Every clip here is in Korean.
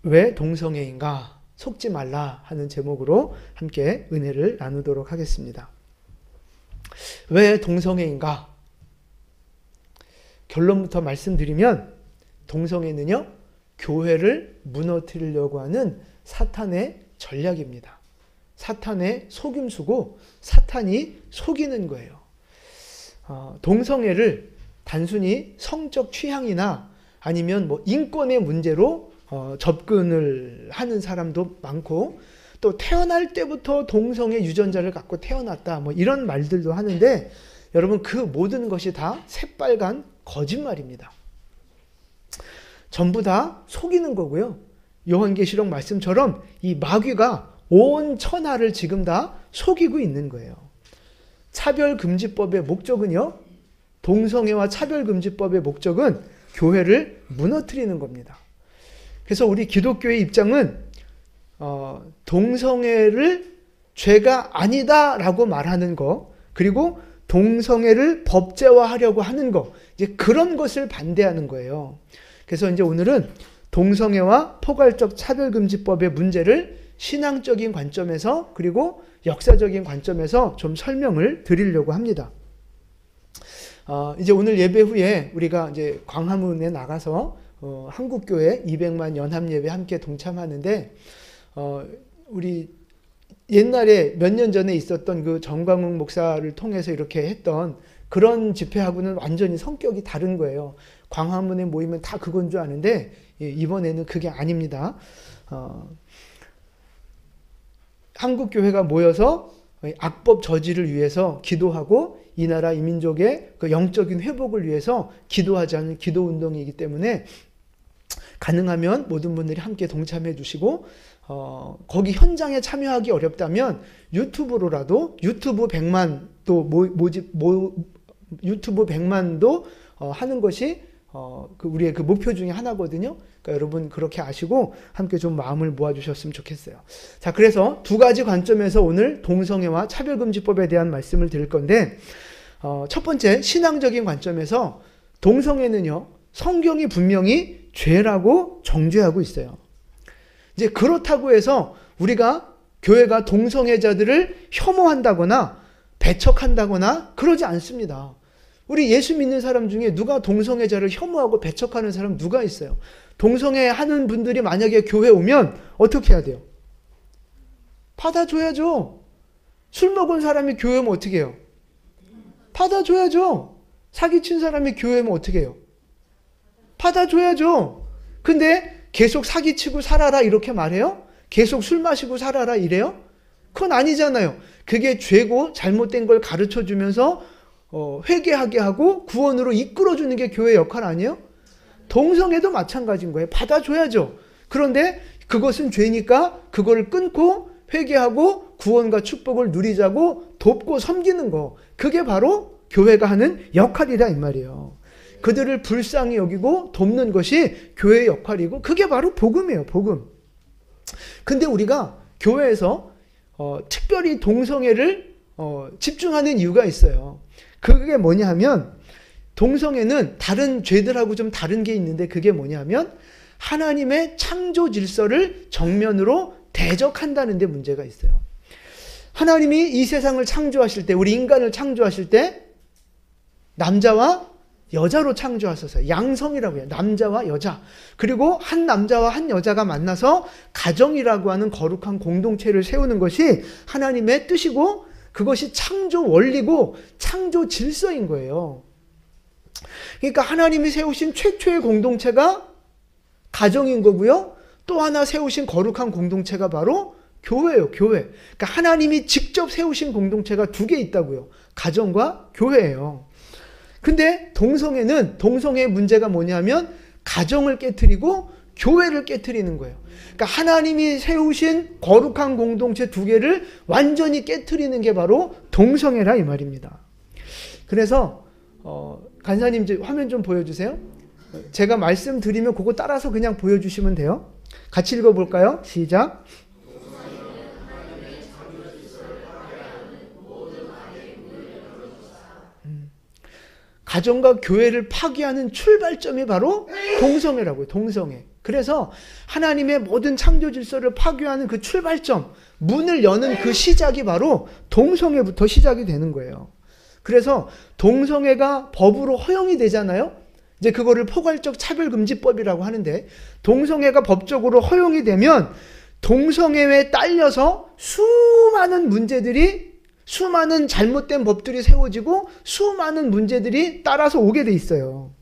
왜 동성애인가? 속지 말라 하는 제목으로 함께 은혜를 나누도록 하겠습니다. 왜 동성애인가? 결론부터 말씀드리면 동성애는요, 교회를 무너뜨리려고 하는 사탄의 전략입니다. 사탄의 속임수고 사탄이 속이는 거예요. 동성애를 단순히 성적 취향이나 아니면 인권의 문제로 접근을 하는 사람도 많고, 또 태어날 때부터 동성애 유전자를 갖고 태어났다 이런 말들도 하는데, 여러분 그 모든 것이 다 새빨간 거짓말입니다. 전부 다 속이는 거고요. 요한계시록 말씀처럼 이 마귀가 온 천하를 지금 다 속이고 있는 거예요. 차별금지법의 목적은요, 동성애와 차별금지법의 목적은 교회를 무너뜨리는 겁니다. 그래서 우리 기독교의 입장은 동성애를 죄가 아니다라고 말하는 거, 그리고 동성애를 법제화하려고 하는 거, 이제 그런 것을 반대하는 거예요. 그래서 이제 오늘은 동성애와 포괄적 차별금지법의 문제를 신앙적인 관점에서 그리고 역사적인 관점에서 좀 설명을 드리려고 합니다. 이제 오늘 예배 후에 우리가 이제 광화문에 나가서 한국교회 200만 연합예배 함께 동참하는데, 우리 옛날에 몇 년 전에 있었던 그 정광욱 목사를 통해서 이렇게 했던 그런 집회하고는 완전히 성격이 다른 거예요. 광화문에 모이면 다 그건 줄 아는데 이번에는 그게 아닙니다. 한국교회가 모여서 악법 저지를 위해서 기도하고 이 나라 이 민족의 그 영적인 회복을 위해서 기도하자는 기도운동이기 때문에 가능하면 모든 분들이 함께 동참해 주시고, 거기 현장에 참여하기 어렵다면 유튜브로라도 유튜브 100만도 하는 것이 우리의 그 목표 중에 하나거든요. 그러니까 여러분 그렇게 아시고 함께 좀 마음을 모아주셨으면 좋겠어요. 자, 그래서 두 가지 관점에서 오늘 동성애와 차별금지법에 대한 말씀을 드릴 건데, 첫 번째 신앙적인 관점에서 동성애는요, 성경이 분명히 죄라고 정죄하고 있어요. 이제 그렇다고 해서 우리가 교회가 동성애자들을 혐오한다거나 배척한다거나 그러지 않습니다. 우리 예수 믿는 사람 중에 누가 동성애자를 혐오하고 배척하는 사람 누가 있어요? 동성애 하는 분들이 만약에 교회 오면 어떻게 해야 돼요? 받아줘야죠. 술 먹은 사람이 교회 오면 어떻게 해요? 받아줘야죠. 사기친 사람이 교회 오면 어떻게 해요? 받아줘야죠. 근데 계속 사기치고 살아라 이렇게 말해요? 계속 술 마시고 살아라 이래요? 그건 아니잖아요. 그게 죄고 잘못된 걸 가르쳐주면서 회개하게 하고 구원으로 이끌어주는 게 교회의 역할 아니에요? 동성애도 마찬가지인 거예요. 받아줘야죠. 그런데 그것은 죄니까 그걸 끊고 회개하고 구원과 축복을 누리자고 돕고 섬기는 거, 그게 바로 교회가 하는 역할이다 이 말이에요. 그들을 불쌍히 여기고 돕는 것이 교회의 역할이고 그게 바로 복음이에요. 복음. 근데 우리가 교회에서 특별히 동성애를 집중하는 이유가 있어요. 그게 뭐냐 하면, 동성애는 다른 죄들하고 좀 다른 게 있는데, 그게 뭐냐 하면 하나님의 창조 질서를 정면으로 대적한다는 데 문제가 있어요. 하나님이 이 세상을 창조하실 때, 우리 인간을 창조하실 때 남자와 여자로 창조하셨어요. 양성이라고 해요. 남자와 여자. 그리고 한 남자와 한 여자가 만나서 가정이라고 하는 거룩한 공동체를 세우는 것이 하나님의 뜻이고, 그것이 창조 원리고 창조 질서인 거예요. 그러니까 하나님이 세우신 최초의 공동체가 가정인 거고요. 또 하나 세우신 거룩한 공동체가 바로 교회예요. 교회. 그러니까 하나님이 직접 세우신 공동체가 두 개 있다고요. 가정과 교회예요. 근데 동성애의 문제가 뭐냐면 가정을 깨트리고 교회를 깨트리는 거예요. 그러니까 하나님이 세우신 거룩한 공동체 두 개를 완전히 깨트리는 게 바로 동성애라 이 말입니다. 그래서 간사님 이제 화면 좀 보여주세요. 제가 말씀드리면 그거 따라서 그냥 보여주시면 돼요. 같이 읽어볼까요? 시작. 가정과 교회를 파괴하는 출발점이 바로 동성애라고요. 동성애. 그래서 하나님의 모든 창조 질서를 파괴하는 그 출발점, 문을 여는 그 시작이 바로 동성애부터 시작이 되는 거예요. 그래서 동성애가 법으로 허용이 되잖아요. 이제 그거를 포괄적 차별금지법이라고 하는데, 동성애가 법적으로 허용이 되면 동성애에 딸려서 수많은 문제들이, 수많은 잘못된 법들이 세워지고 수많은 문제들이 따라서 오게 돼 있어요.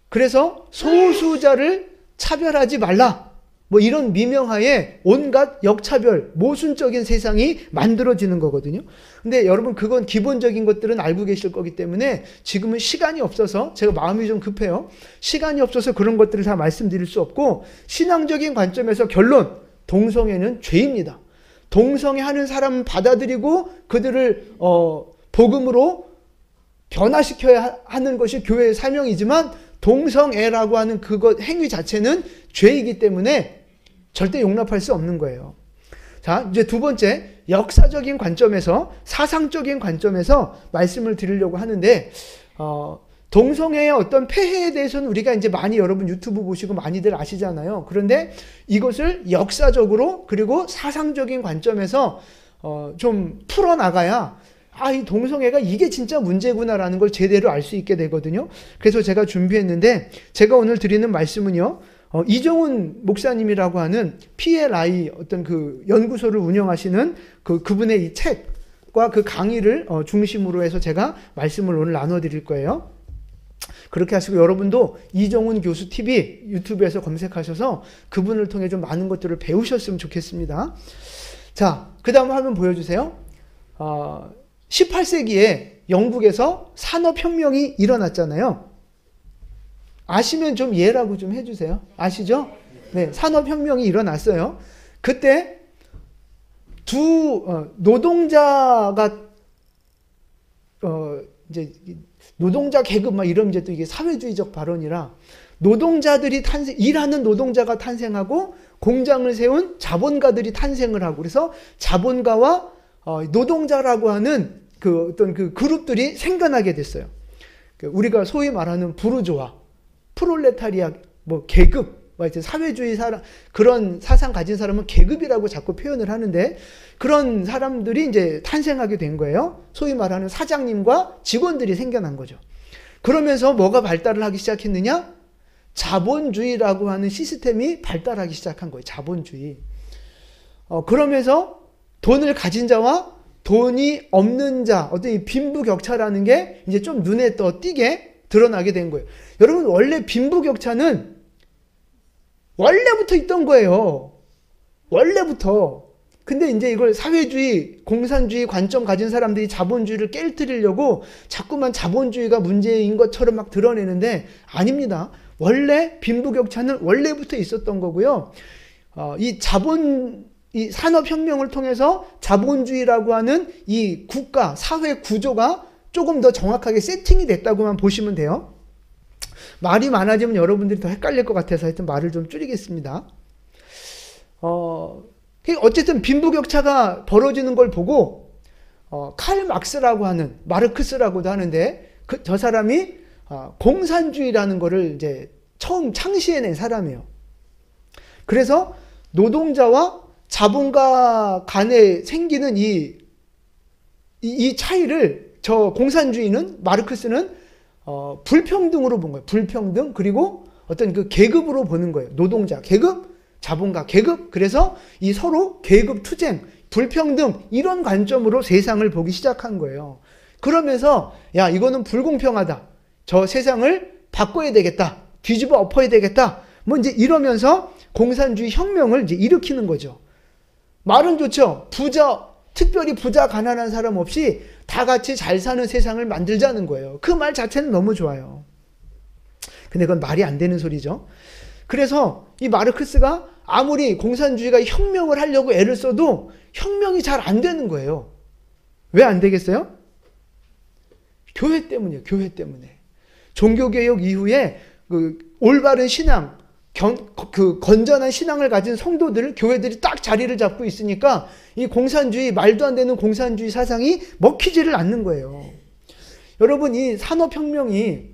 그래서 소수자를 차별하지 말라, 뭐 이런 미명하에 온갖 역차별, 모순적인 세상이 만들어지는 거거든요. 근데 여러분, 그건 기본적인 것들은 알고 계실 거기 때문에 지금은 시간이 없어서, 제가 마음이 좀 급해요. 시간이 없어서 그런 것들을 다 말씀드릴 수 없고, 신앙적인 관점에서 결론, 동성애는 죄입니다. 동성애 하는 사람은 받아들이고 그들을 복음으로 변화시켜야 하는 것이 교회의 사명이지만, 동성애라고 하는 그것 행위 자체는 죄이기 때문에 절대 용납할 수 없는 거예요. 자, 이제 두 번째, 역사적인 관점에서, 사상적인 관점에서 말씀을 드리려고 하는데, 동성애의 어떤 폐해에 대해서는 우리가 이제 많이, 여러분 유튜브 보시고 많이들 아시잖아요. 그런데 이것을 역사적으로 그리고 사상적인 관점에서 좀 풀어나가야, 이 동성애가 이게 진짜 문제구나라는 걸 제대로 알 수 있게 되거든요. 그래서 제가 준비했는데, 제가 오늘 드리는 말씀은요, 이종훈 목사님이라고 하는 PLI 어떤 그 연구소를 운영하시는 그분의 이 책과 그 강의를 중심으로 해서 제가 말씀을 오늘 나눠드릴 거예요. 그렇게 하시고 여러분도 이종훈 교수 TV 유튜브에서 검색하셔서 그분을 통해 좀 많은 것들을 배우셨으면 좋겠습니다. 자, 그 다음 화면 보여주세요. 18세기에 영국에서 산업혁명이 일어났잖아요. 아시면 좀 예라고 좀 해주세요. 아시죠? 네, 산업혁명이 일어났어요. 그때 노동자가 이제 노동자 계급 막 이러면 이제 또 이게 사회주의적 발언이라, 노동자들이 일하는 노동자가 탄생하고 공장을 세운 자본가들이 탄생을 하고, 그래서 자본가와 노동자라고 하는 그 어떤 그 그룹들이 생겨나게 됐어요. 우리가 소위 말하는 부르주아, 프롤레타리아, 뭐 계급, 이제 사회주의 사람, 그런 사상 가진 사람은 계급이라고 자꾸 표현을 하는데, 그런 사람들이 이제 탄생하게 된 거예요. 소위 말하는 사장님과 직원들이 생겨난 거죠. 그러면서 뭐가 발달을 하기 시작했느냐? 자본주의라고 하는 시스템이 발달하기 시작한 거예요. 자본주의. 그러면서 돈을 가진 자와 돈이 없는 자, 어떤 이 빈부격차라는 게 이제 좀 눈에 더 띄게 드러나게 된 거예요. 여러분, 원래 빈부격차는 원래부터 있던 거예요. 원래부터. 근데 이제 이걸 사회주의, 공산주의 관점 가진 사람들이 자본주의를 깨트리려고 자꾸만 자본주의가 문제인 것처럼 막 드러내는데, 아닙니다. 원래 빈부격차는 원래부터 있었던 거고요. 이 산업혁명을 통해서 자본주의라고 하는 이 국가, 사회 구조가 조금 더 정확하게 세팅이 됐다고만 보시면 돼요. 말이 많아지면 여러분들이 더 헷갈릴 것 같아서 하여튼 말을 좀 줄이겠습니다. 어쨌든 빈부격차가 벌어지는 걸 보고 칼 막스라고 하는, 마르크스라고도 하는데, 저 사람이 공산주의라는 거를 이제 처음 창시해낸 사람이에요. 그래서 노동자와 자본가 간에 생기는 이 차이를 저 공산주의는, 마르크스는 불평등으로 본 거예요. 불평등, 그리고 어떤 그 계급으로 보는 거예요. 노동자 계급, 자본가 계급. 그래서 이 서로 계급 투쟁, 불평등, 이런 관점으로 세상을 보기 시작한 거예요. 그러면서 야, 이거는 불공평하다, 저 세상을 바꿔야 되겠다, 뒤집어 엎어야 되겠다, 뭐 이제 이러면서 공산주의 혁명을 이제 일으키는 거죠. 말은 좋죠. 특별히 부자 가난한 사람 없이 다 같이 잘 사는 세상을 만들자는 거예요. 그 말 자체는 너무 좋아요. 근데 그건 말이 안 되는 소리죠. 그래서 이 마르크스가 아무리 공산주의가 혁명을 하려고 애를 써도 혁명이 잘 안 되는 거예요. 왜 안 되겠어요? 교회 때문이에요. 교회 때문에. 종교개혁 이후에 그 올바른 신앙, 건전한 신앙을 가진 성도들, 교회들이 딱 자리를 잡고 있으니까 이 공산주의, 말도 안 되는 공산주의 사상이 먹히지를 않는 거예요. 여러분, 이 산업혁명이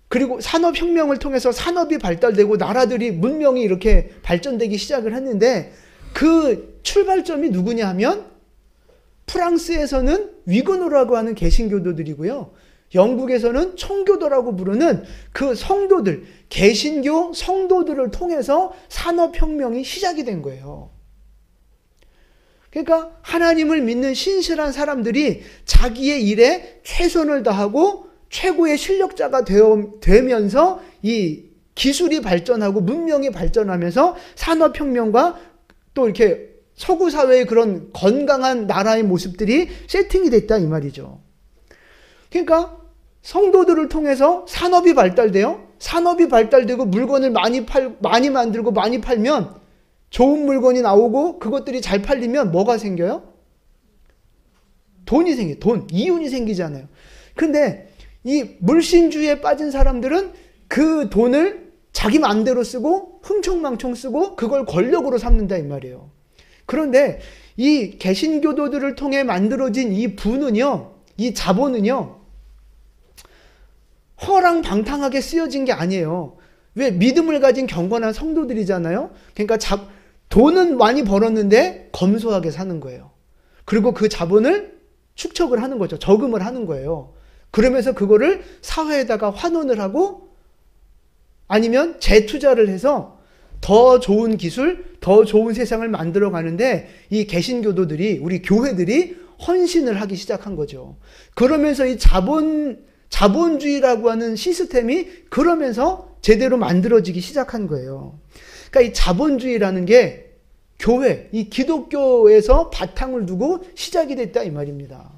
그리고 산업혁명을 통해서 산업이 발달되고 나라들이 문명이 이렇게 발전되기 시작을 했는데 그 출발점이 누구냐 하면 프랑스에서는 위그노라고 하는 개신교도들이고요. 영국에서는 청교도라고 부르는 그 성도들, 개신교 성도들을 통해서 산업혁명이 시작이 된 거예요. 그러니까 하나님을 믿는 신실한 사람들이 자기의 일에 최선을 다하고 최고의 실력자가 되면서 이 기술이 발전하고 문명이 발전하면서 산업혁명과 또 이렇게 서구 사회의 그런 건강한 나라의 모습들이 세팅이 됐다 이 말이죠. 그러니까 성도들을 통해서 산업이 발달되고 물건을 많이 만들고 많이 팔면 좋은 물건이 나오고 그것들이 잘 팔리면 뭐가 생겨요? 돈이 생겨요. 돈, 이윤이 생기잖아요. 근데 이 물신주의에 빠진 사람들은 그 돈을 자기 마음대로 쓰고 흥청망청 쓰고 그걸 권력으로 삼는다 이 말이에요. 그런데 이 개신교도들을 통해 만들어진 이 부는요, 이 자본은요, 허랑방탕하게 쓰여진 게 아니에요. 왜? 믿음을 가진 경건한 성도들이잖아요. 그러니까 돈은 많이 벌었는데 검소하게 사는 거예요. 그리고 그 자본을 축적을 하는 거죠. 저금을 하는 거예요. 그러면서 그거를 사회에다가 환원을 하고 아니면 재투자를 해서 더 좋은 기술, 더 좋은 세상을 만들어 가는데 이 개신교도들이, 우리 교회들이 헌신을 하기 시작한 거죠. 그러면서 이 자본주의라고 하는 시스템이 그러면서 제대로 만들어지기 시작한 거예요. 그러니까 이 자본주의라는 게 교회, 이 기독교에서 바탕을 두고 시작이 됐다 이 말입니다.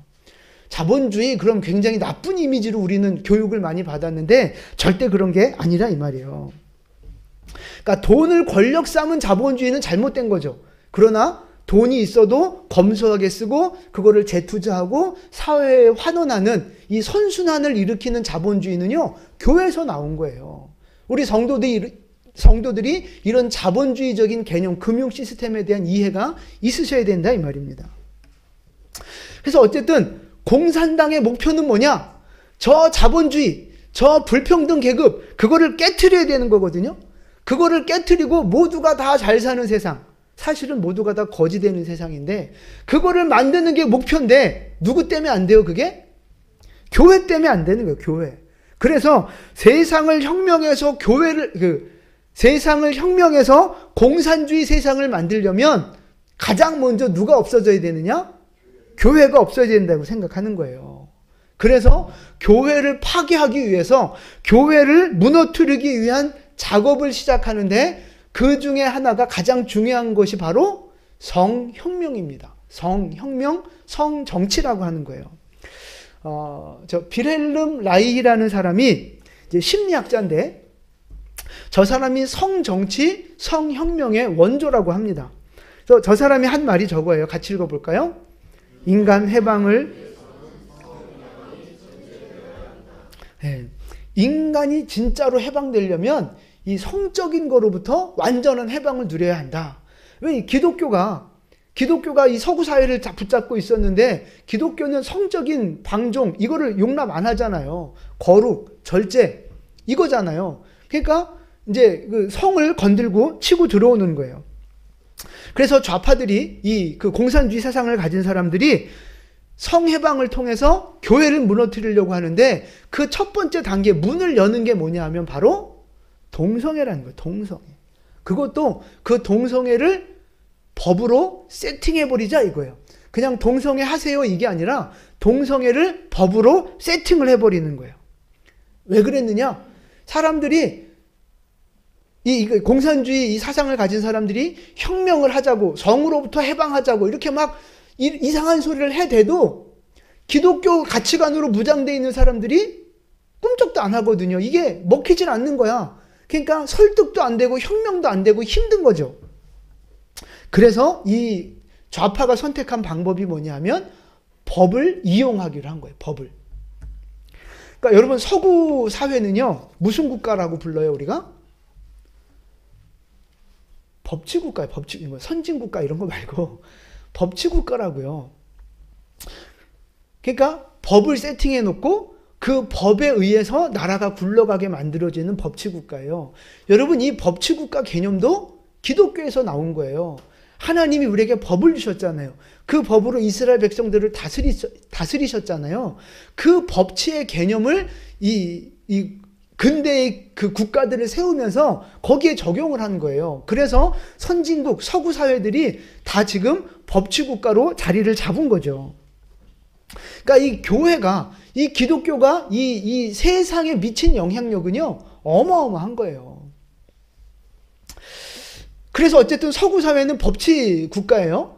자본주의, 그럼 굉장히 나쁜 이미지로 우리는 교육을 많이 받았는데 절대 그런 게 아니라 이 말이에요. 그러니까 돈을 권력 삼은 자본주의는 잘못된 거죠. 그러나 돈이 있어도 검소하게 쓰고 그거를 재투자하고 사회에 환원하는 이 선순환을 일으키는 자본주의는요, 교회에서 나온 거예요. 우리 성도들이 이런 자본주의적인 개념, 금융 시스템에 대한 이해가 있으셔야 된다 이 말입니다. 그래서 어쨌든 공산당의 목표는 뭐냐? 저 자본주의, 저 불평등 계급, 그거를 깨트려야 되는 거거든요. 그거를 깨트리고 모두가 다 잘 사는 세상, 사실은 모두가 다 거지 되는 세상인데 그거를 만드는 게 목표인데 누구 때문에 안 돼요 그게? 교회 때문에 안 되는 거예요. 교회. 그래서 세상을 혁명해서 세상을 혁명해서 공산주의 세상을 만들려면 가장 먼저 누가 없어져야 되느냐? 교회가 없어져야 된다고 생각하는 거예요. 그래서 교회를 파괴하기 위해서 교회를 무너뜨리기 위한 작업을 시작하는데 그 중에 하나가 가장 중요한 것이 바로 성혁명입니다. 성혁명, 성정치라고 하는 거예요. 저 빌헬름 라이히라는 사람이 이제 심리학자인데 저 사람이 성정치, 성혁명의 원조라고 합니다. 그래서 저 사람이 한 말이 저거예요. 같이 읽어볼까요? 인간 해방을 인간이 진짜로 해방되려면 이 성적인 거로부터 완전한 해방을 누려야 한다. 왜 기독교가 이 서구 사회를 붙잡고 있었는데 기독교는 성적인 방종 이거를 용납 안 하잖아요. 거룩, 절제 이거잖아요. 그러니까 이제 그 성을 건들고 치고 들어오는 거예요. 그래서 좌파들이 그 공산주의 사상을 가진 사람들이 성해방을 통해서 교회를 무너뜨리려고 하는데 그 첫 번째 단계 문을 여는 게 뭐냐 하면 바로 동성애라는 거예요. 동성애. 그것도 그 동성애를 법으로 세팅해버리자 이거예요. 그냥 동성애 하세요 이게 아니라 동성애를 법으로 세팅을 해버리는 거예요. 왜 그랬느냐? 사람들이 이 공산주의 이 사상을 가진 사람들이 혁명을 하자고 성으로부터 해방하자고 이렇게 막 이상한 소리를 해대도 기독교 가치관으로 무장되어 있는 사람들이 꿈쩍도 안 하거든요. 이게 먹히질 않는 거야. 그러니까 설득도 안 되고 혁명도 안 되고 힘든 거죠. 그래서 이 좌파가 선택한 방법이 뭐냐면 법을 이용하기로 한 거예요. 법을. 그러니까 여러분 서구 사회는요. 무슨 국가라고 불러요 우리가? 법치국가예요. 선진국가 이런 거 말고 법치국가라고요. 그러니까 법을 세팅해 놓고 그 법에 의해서 나라가 굴러가게 만들어지는 법치국가예요. 여러분, 이 법치국가 개념도 기독교에서 나온 거예요. 하나님이 우리에게 법을 주셨잖아요. 그 법으로 이스라엘 백성들을 다스리셨잖아요. 그 법치의 개념을 이 근대의 그 국가들을 세우면서 거기에 적용을 한 거예요. 그래서 선진국, 서구 사회들이 다 지금 법치국가로 자리를 잡은 거죠. 그러니까 이 교회가, 이 기독교가 이 세상에 미친 영향력은요, 어마어마한 거예요. 그래서 어쨌든 서구 사회는 법치 국가예요.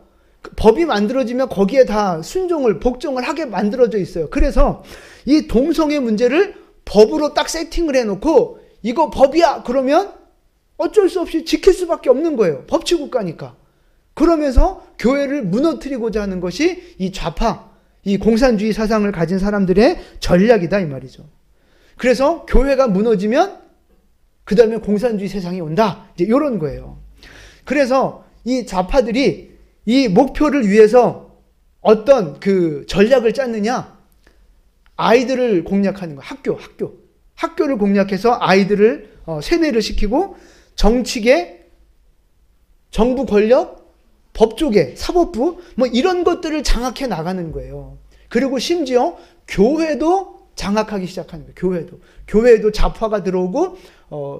법이 만들어지면 거기에 다 순종을, 복종을 하게 만들어져 있어요. 그래서 이 동성애 문제를 법으로 딱 세팅을 해놓고 이거 법이야 그러면 어쩔 수 없이 지킬 수밖에 없는 거예요. 법치 국가니까. 그러면서 교회를 무너뜨리고자 하는 것이 이 좌파, 이 공산주의 사상을 가진 사람들의 전략이다 이 말이죠. 그래서 교회가 무너지면 그 다음에 공산주의 세상이 온다. 이제 이런 거예요. 그래서 이 좌파들이 이 목표를 위해서 어떤 그 전략을 짰느냐? 아이들을 공략하는 거예요. 학교를 공략해서 아이들을 세뇌를 시키고 정치계, 정부 권력, 법조계, 사법부 뭐 이런 것들을 장악해 나가는 거예요. 그리고 심지어 교회도 장악하기 시작하는 거예요. 교회도 좌파가 들어오고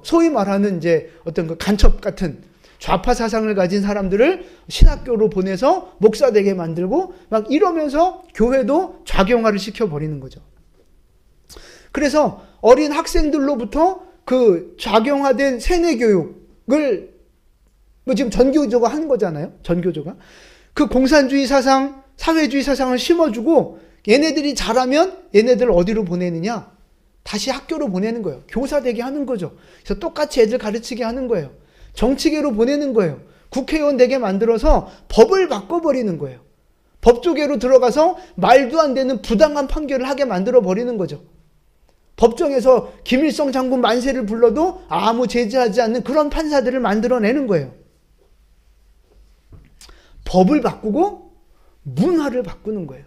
소위 말하는 이제 어떤 그 간첩 같은 좌파 사상을 가진 사람들을 신학교로 보내서 목사 되게 만들고 막 이러면서 교회도 좌경화를 시켜버리는 거죠. 그래서 어린 학생들로부터 그 좌경화된 세뇌 교육을 뭐 지금 전교조가 하는 거잖아요. 전교조가. 그 공산주의 사상, 사회주의 사상을 심어주고 얘네들이 잘하면 얘네들을 어디로 보내느냐? 다시 학교로 보내는 거예요. 교사 되게 하는 거죠. 그래서 똑같이 애들 가르치게 하는 거예요. 정치계로 보내는 거예요. 국회의원 되게 만들어서 법을 바꿔버리는 거예요. 법조계로 들어가서 말도 안 되는 부당한 판결을 하게 만들어 버리는 거죠. 법정에서 김일성 장군 만세를 불러도 아무 제지하지 않는 그런 판사들을 만들어내는 거예요. 법을 바꾸고 문화를 바꾸는 거예요.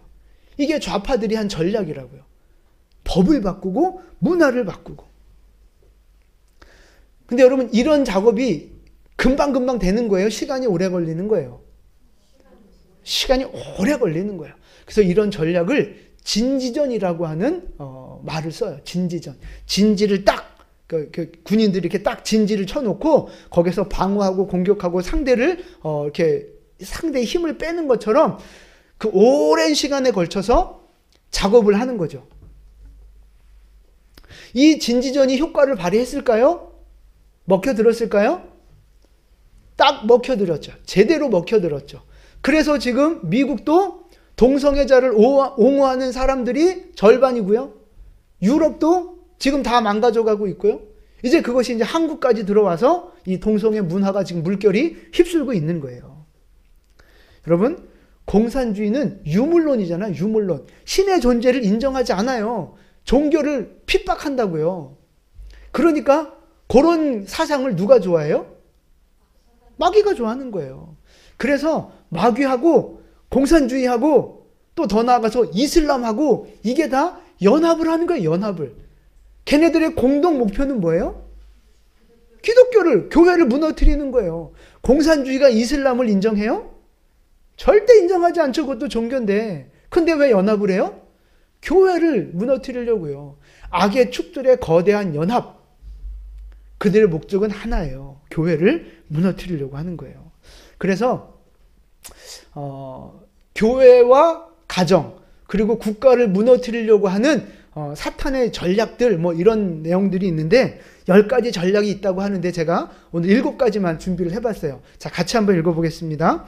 이게 좌파들이 한 전략이라고요. 법을 바꾸고 문화를 바꾸고. 근데 여러분 이런 작업이 금방금방 되는 거예요? 시간이 오래 걸리는 거예요? 시간이 오래 걸리는 거예요. 그래서 이런 전략을 진지전이라고 하는 말을 써요. 진지전. 진지를 딱 군인들이 이렇게 딱 진지를 쳐놓고 거기서 방어하고 공격하고 상대를 이렇게 상대의 힘을 빼는 것처럼 그 오랜 시간에 걸쳐서 작업을 하는 거죠. 이 진지전이 효과를 발휘했을까요? 먹혀들었을까요? 딱 먹혀들었죠. 제대로 먹혀들었죠. 그래서 지금 미국도 동성애자를 옹호하는 사람들이 절반이고요. 유럽도 지금 다 망가져가고 있고요. 이제 그것이 이제 한국까지 들어와서 이 동성애 문화가 지금 물결이 휩쓸고 있는 거예요. 여러분, 공산주의는 유물론이잖아요. 유물론. 신의 존재를 인정하지 않아요. 종교를 핍박한다고요. 그러니까 그런 사상을 누가 좋아해요? 마귀가 좋아하는 거예요. 그래서 마귀하고 공산주의하고 또 더 나아가서 이슬람하고 이게 다 연합을 하는 거예요. 연합을. 걔네들의 공동 목표는 뭐예요? 기독교를, 교회를 무너뜨리는 거예요. 공산주의가 이슬람을 인정해요? 절대 인정하지 않죠. 그것도 종교인데. 근데 왜 연합을 해요? 교회를 무너뜨리려고요. 악의 축들의 거대한 연합. 그들의 목적은 하나예요. 교회를 무너뜨리려고 하는 거예요. 그래서 교회와 가정 그리고 국가를 무너뜨리려고 하는 사탄의 전략들 뭐 이런 내용들이 있는데 10가지 전략이 있다고 하는데 제가 오늘 7가지만 준비를 해봤어요. 자, 같이 한번 읽어보겠습니다.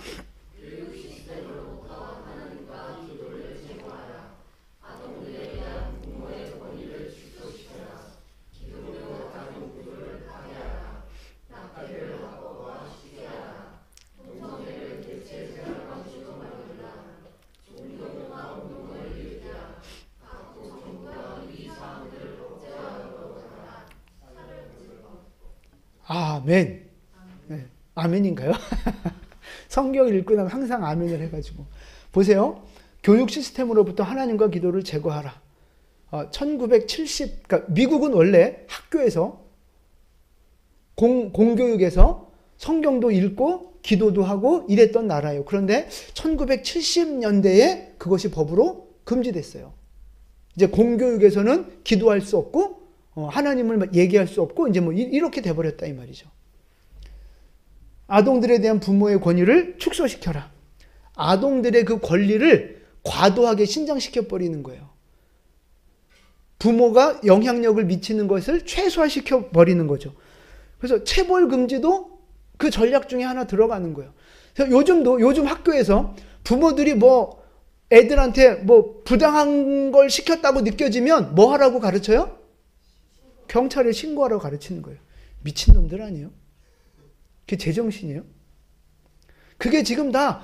아멘. 네. 아멘인가요? 성경을 읽고 나면 항상 아멘을 해가지고. 보세요. 교육 시스템으로부터 하나님과 기도를 제거하라. 그러니까 미국은 원래 학교에서 공교육에서 성경도 읽고 기도도 하고 이랬던 나라예요. 그런데 1970년대에 그것이 법으로 금지됐어요. 이제 공교육에서는 기도할 수 없고 하나님을 얘기할 수 없고 이제 뭐 이렇게 돼버렸다 이 말이죠. 아동들에 대한 부모의 권위를 축소시켜라. 아동들의 그 권리를 과도하게 신장시켜 버리는 거예요. 부모가 영향력을 미치는 것을 최소화시켜 버리는 거죠. 그래서 체벌 금지도 그 전략 중에 하나 들어가는 거예요. 그래서 요즘 학교에서 부모들이 뭐 애들한테 뭐 부당한 걸 시켰다고 느껴지면 뭐 하라고 가르쳐요? 경찰에 신고하라고 가르치는 거예요. 미친놈들 아니에요? 그게 제정신이에요? 그게 지금 다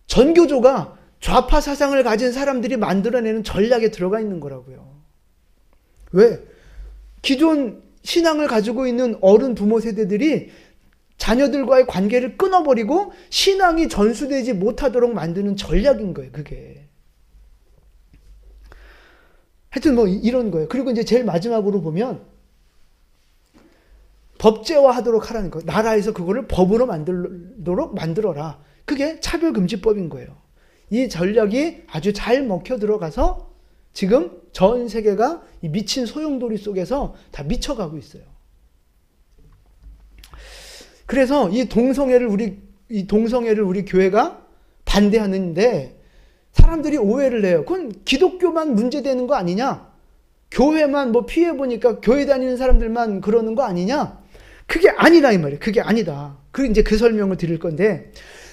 전교조가 좌파 사상을 가진 사람들이 만들어내는 전략에 들어가 있는 거라고요. 왜? 기존 신앙을 가지고 있는 어른 부모 세대들이 자녀들과의 관계를 끊어버리고 신앙이 전수되지 못하도록 만드는 전략인 거예요, 그게. 하여튼 뭐 이런 거예요. 그리고 이제 제일 마지막으로 보면 법제화하도록 하라는 거예요. 나라에서 그거를 법으로 만들도록 만들어라. 그게 차별금지법인 거예요. 이 전략이 아주 잘 먹혀 들어가서 지금 전 세계가 이 미친 소용돌이 속에서 다 미쳐가고 있어요. 그래서 이 동성애를 우리 교회가 반대하는데 사람들이 오해를 해요. 그건 기독교만 문제되는 거 아니냐? 교회만 뭐 피해보니까 교회 다니는 사람들만 그러는 거 아니냐? 그게 아니다 이 말이에요. 그게 아니다. 이제 그 설명을 드릴 건데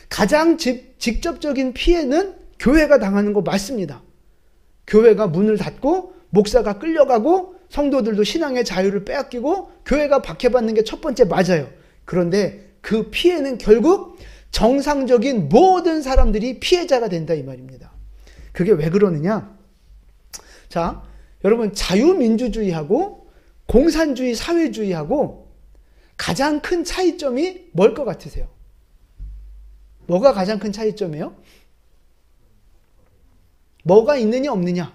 가장 직접적인 피해는 교회가 당하는 거 맞습니다. 교회가 문을 닫고 목사가 끌려가고 성도들도 신앙의 자유를 빼앗기고 교회가 박해받는 게 첫 번째 맞아요. 그런데 그 피해는 결국 정상적인 모든 사람들이 피해자가 된다 이 말입니다. 그게 왜 그러느냐? 자, 여러분 자유민주주의하고 공산주의 사회주의하고 가장 큰 차이점이 뭘 것 같으세요? 뭐가 가장 큰 차이점이에요? 뭐가 있느냐 없느냐?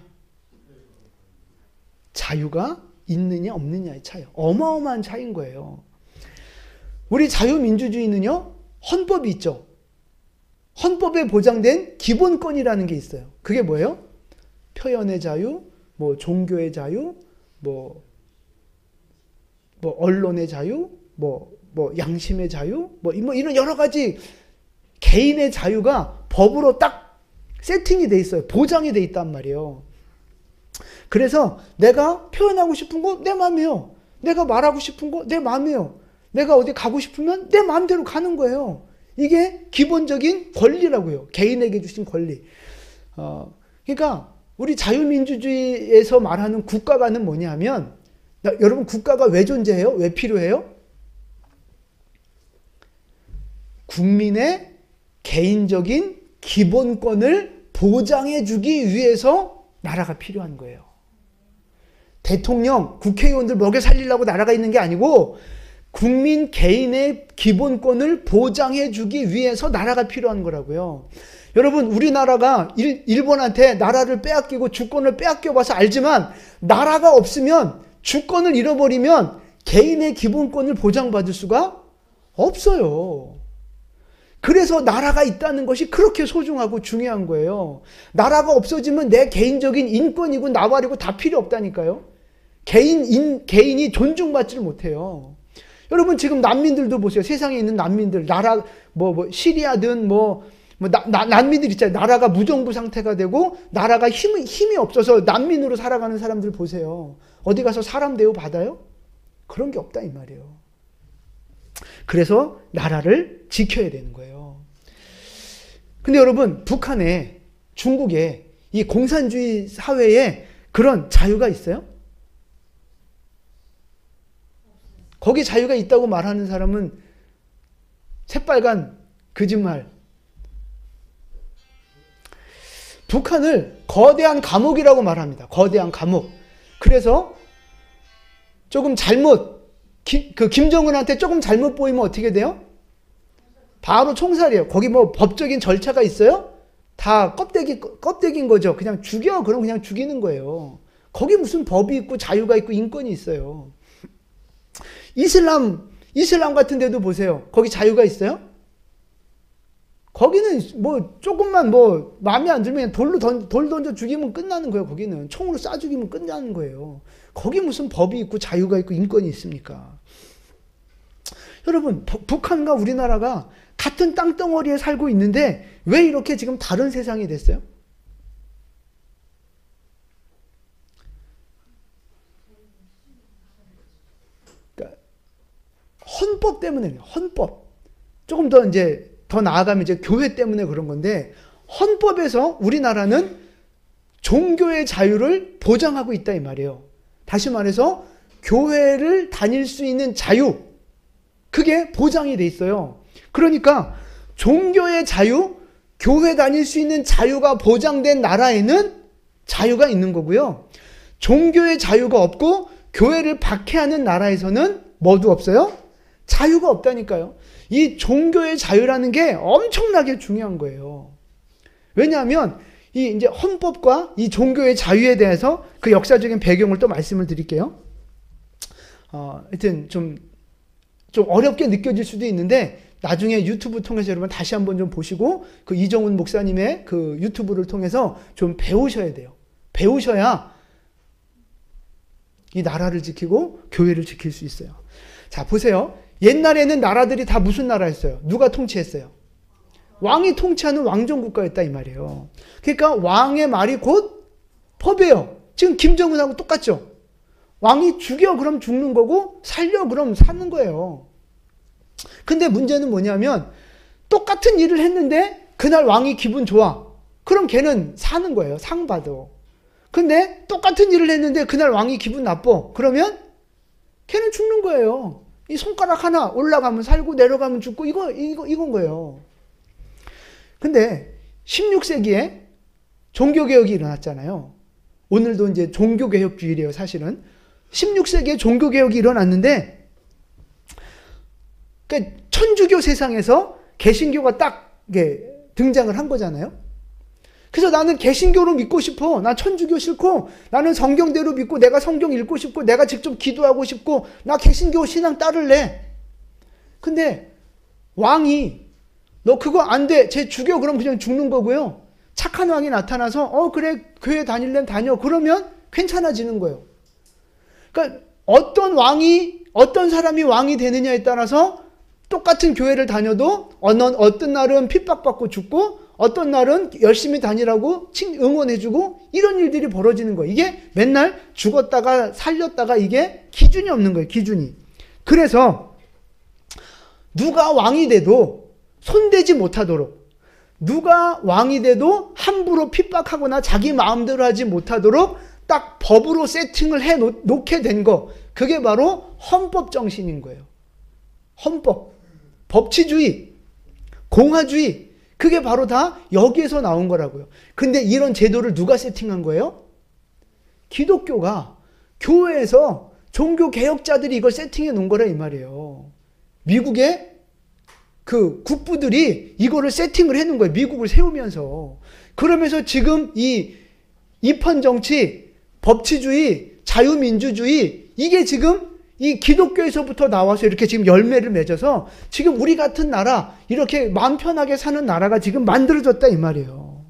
자유가 있느냐 없느냐의 차이. 어마어마한 차이인 거예요. 우리 자유민주주의는요, 헌법이 있죠. 헌법에 보장된 기본권이라는 게 있어요. 그게 뭐예요? 표현의 자유, 뭐 종교의 자유, 뭐 언론의 자유, 뭐 양심의 자유, 뭐 이런 여러 가지 개인의 자유가 법으로 딱 세팅이 돼 있어요. 보장이 돼 있단 말이에요. 그래서 내가 표현하고 싶은 거 내 마음이에요. 내가 말하고 싶은 거 내 마음이에요. 내가 어디 가고 싶으면 내 마음대로 가는 거예요. 이게 기본적인 권리라고요. 개인에게 주신 권리. 그러니까 우리 자유민주주의에서 말하는 국가가는 뭐냐면, 여러분 국가가 왜 존재해요? 왜 필요해요? 국민의 개인적인 기본권을 보장해주기 위해서 나라가 필요한 거예요. 대통령, 국회의원들 먹여 살리려고 나라가 있는 게 아니고 국민 개인의 기본권을 보장해주기 위해서 나라가 필요한 거라고요. 여러분 우리나라가 일본한테 나라를 빼앗기고 주권을 빼앗겨봐서 알지만 나라가 없으면 주권을 잃어버리면 개인의 기본권을 보장받을 수가 없어요. 그래서 나라가 있다는 것이 그렇게 소중하고 중요한 거예요. 나라가 없어지면 내 개인적인 인권이고 나발이고 다 필요 없다니까요. 개인이 존중받지를 못해요. 여러분 지금 난민들도 보세요. 세상에 있는 난민들, 나라 시리아든 난민들 있잖아요. 나라가 무정부 상태가 되고 나라가 힘이 없어서 난민으로 살아가는 사람들 보세요. 어디 가서 사람 대우 받아요? 그런 게 없다 이 말이에요. 그래서 나라를 지켜야 되는 거예요. 근데 여러분 북한에, 중국에 이 공산주의 사회에 그런 자유가 있어요? 거기 자유가 있다고 말하는 사람은 새빨간 거짓말. 북한을 거대한 감옥이라고 말합니다. 거대한 감옥. 그래서 조금 김정은한테 조금 잘못 보이면 어떻게 돼요? 바로 총살이에요. 거기 뭐 법적인 절차가 있어요? 다 껍데기인 거죠. 그냥 죽여. 그럼 그냥 죽이는 거예요. 거기 무슨 법이 있고 자유가 있고 인권이 있어요. 이슬람 같은 데도 보세요. 거기 자유가 있어요? 거기는 뭐 조금만 뭐 마음에 안 들면 돌 던져 죽이면 끝나는 거예요. 거기는 총으로 쏴 죽이면 끝나는 거예요. 거기 무슨 법이 있고 자유가 있고 인권이 있습니까? 여러분, 북한과 우리나라가 같은 땅덩어리에 살고 있는데 왜 이렇게 지금 다른 세상이 됐어요? 그러니까 헌법 때문에, 헌법. 조금 더 이제 더 나아가면 이제 교회 때문에 그런 건데, 헌법에서 우리나라는 종교의 자유를 보장하고 있다 이 말이에요. 다시 말해서 교회를 다닐 수 있는 자유, 그게 보장이 돼 있어요. 그러니까 종교의 자유, 교회 다닐 수 있는 자유가 보장된 나라에는 자유가 있는 거고요. 종교의 자유가 없고 교회를 박해하는 나라에서는 뭐도 없어요? 자유가 없다니까요. 이 종교의 자유라는 게 엄청나게 중요한 거예요. 왜냐하면 이 이제 헌법과 이 종교의 자유에 대해서 그 역사적인 배경을 또 말씀을 드릴게요. 하여튼 좀 어렵게 느껴질 수도 있는데 나중에 유튜브 통해서 여러분 다시 한번 좀 보시고 그 이정훈 목사님의 그 유튜브를 통해서 좀 배우셔야 돼요. 배우셔야 이 나라를 지키고 교회를 지킬 수 있어요. 자, 보세요. 옛날에는 나라들이 다 무슨 나라였어요? 누가 통치했어요? 왕이 통치하는 왕정국가였다 이 말이에요. 그러니까 왕의 말이 곧 법이에요. 지금 김정은하고 똑같죠? 왕이 죽여 그럼 죽는 거고 살려 그럼 사는 거예요. 근데 문제는 뭐냐면 똑같은 일을 했는데 그날 왕이 기분 좋아. 그럼 걔는 사는 거예요. 상 받아. 근데 똑같은 일을 했는데 그날 왕이 기분 나빠. 그러면 걔는 죽는 거예요. 이 손가락 하나 올라가면 살고 내려가면 죽고 이건 거예요. 근데 16세기에 종교개혁이 일어났잖아요. 오늘도 이제 종교개혁주의래요, 사실은. 16세기에 종교개혁이 일어났는데, 그러니까 천주교 세상에서 개신교가 딱 등장을 한 거잖아요. 그래서 나는 개신교로 믿고 싶어. 나 천주교 싫고, 나는 성경대로 믿고, 내가 성경 읽고 싶고, 내가 직접 기도하고 싶고, 나 개신교 신앙 따를래. 근데 왕이 너 그거 안 돼. 쟤 죽여. 그럼 그냥 죽는 거고요. 착한 왕이 나타나서 그래 교회 다닐래 다녀. 그러면 괜찮아지는 거예요. 그러니까 어떤 사람이 왕이 되느냐에 따라서 똑같은 교회를 다녀도 어떤 날은 핍박받고 죽고 어떤 날은 열심히 다니라고 응원해주고 이런 일들이 벌어지는 거예요. 이게 맨날 죽었다가 살렸다가 이게 기준이 없는 거예요. 기준이. 그래서 누가 왕이 돼도 손대지 못하도록, 누가 왕이 돼도 함부로 핍박하거나 자기 마음대로 하지 못하도록 딱 법으로 세팅을 해 놓게 된 거, 그게 바로 헌법 정신인 거예요. 헌법, 법치주의, 공화주의, 그게 바로 다 여기에서 나온 거라고요. 근데 이런 제도를 누가 세팅한 거예요? 기독교가, 교회에서 종교 개혁자들이 이걸 세팅해 놓은 거라 이 말이에요. 미국의 그 국부들이 이거를 세팅을 해 놓은 거예요. 미국을 세우면서. 그러면서 지금 이 입헌 정치, 법치주의, 자유민주주의, 이게 지금 이 기독교에서부터 나와서 이렇게 지금 열매를 맺어서 지금 우리 같은 나라, 이렇게 마음 편하게 사는 나라가 지금 만들어졌다 이 말이에요.